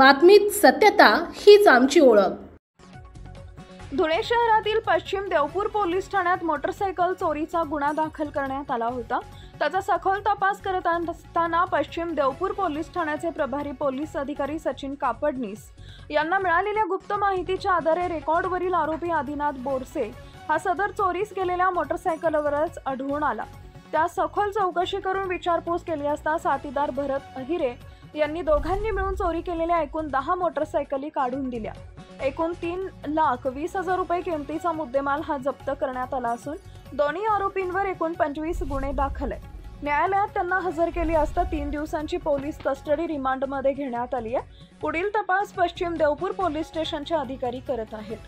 बातमीत सत्यता हीच आमची ओळख। धुळे शहरातील पश्चिम देवपूर पोलीस ठाण्यात मोटरसायकल चोरीचा गुन्हा दाखल करण्यात आला होता। त्याचा सखोल तपास करत असताना पश्चिम देवपूर पोलीस ठाण्याचे प्रभारी पोलीस अधिकारी सचिन कापडनीस यांना मिळालेल्या गुप्त माहितीच्या आधारे रेकॉर्डवरील आरोपी आदिनाथ बोरसे हा सदर चोरीस गेलेल्या मोटरसायकलवरच आढळून आला। त्या सखोल चौकशी करून विचारपूस केली असता साथीदार भरत अहिरे यांनी दोघांनी मिळून चोरी केलेल्या एकूण 10 मोटरसायकली काढून दिल्या। एकूण 3,20,000 रुपये किमतीचा मुद्देमाल हा जप्त करण्यात आला असून दोन्ही आरोपींवर एकूण 25 गुन्हे दाखल आहेत। न्यायालयात त्यांना हजर केली असता 3 दिवसांची पोलीस कस्टडी रिमांडमध्ये घेण्यात आली आहे। पुढील तपास पश्चिम देवपूर पोलीस स्टेशनचे अधिकारी करत आहेत।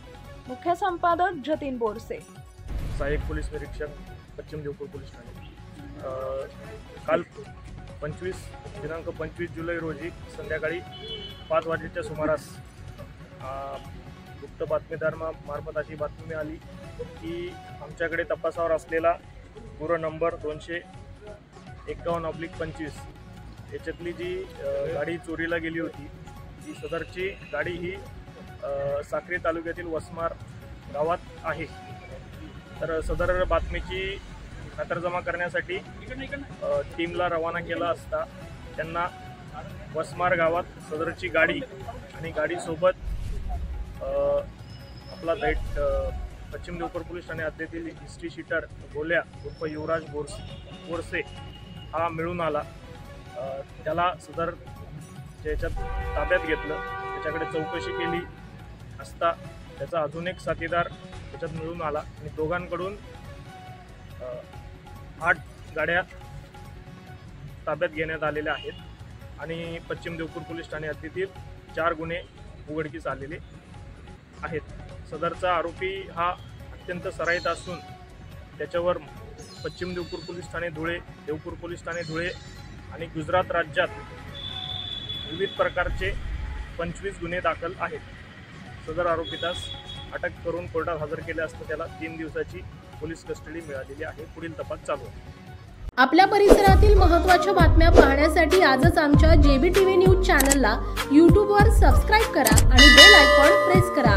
मुख्य संपादक जतीन बोरसे, सहाय्यक पोलीस निरीक्षक पश्चिम देवपूर पोलीस ठाणे। काल दिनांक 25 जुलै रोजी संध्याकाळी 5 वाजेच्या सुमारास गुप्त बातमीदार मार्फत अशी बातमी मिळाली की आमच्याकडे तपासावर असलेला गुन्हा नंबर 251/25 याच्यातली जी गाडी चोरीला गेली होती ती सदरची गाडी ही साक्री तालुक्यातील वसमार गावात आहे। तर सदर बातमीची खातरजमा करण्यासाठी टीमला रवाना केला असता त्यांना वसमार गावात सदरची गाडी आणि गाडीसोबत आपला पश्चिम देवपूर पोलीस ठाणे हद्दीतील हिस्ट्री शीटर गोल्या उर्फ युवराज बोरसे हा मिळून आला। त्याला सदर याच्यात ताब्यात घेतलं, त्याच्याकडे चौकशी केली असता त्याचा अजून एक साथीदार त्याच्यात मिळून आला आणि दोघांकडून 8 गाड्या ताब्यात घेण्यात आलेल्या आहेत आणि पश्चिम देवपूर पोलीस ठाणे हद्दीतील 4 गुन्हे उघडकीस आलेले आहेत। सदरचा आरोपी हा अत्यंत सराईत असून त्याच्यावर पश्चिम देवपूर पोलीस ठाणे धुळे, देवपूर पोलीस ठाणे धुळे आणि गुजरात राज्यात विविध प्रकारचे 25 गुन्हे दाखल आहेत। सदर आरोपीतास अटक करून कोर्टात हजर केले असता त्याला 3 दिवसाची पोलीस कस्टडी मिळालेली आहे। पुढील तपास चालू आहे। आपल्या परिसरातील महत्त्वाच्या बातम्या पाहण्यासाठी आजच आमच्या JBTV न्यूज चॅनलला YouTube वर सबस्क्राइब करा आणि बेल आयकॉन प्रेस करा।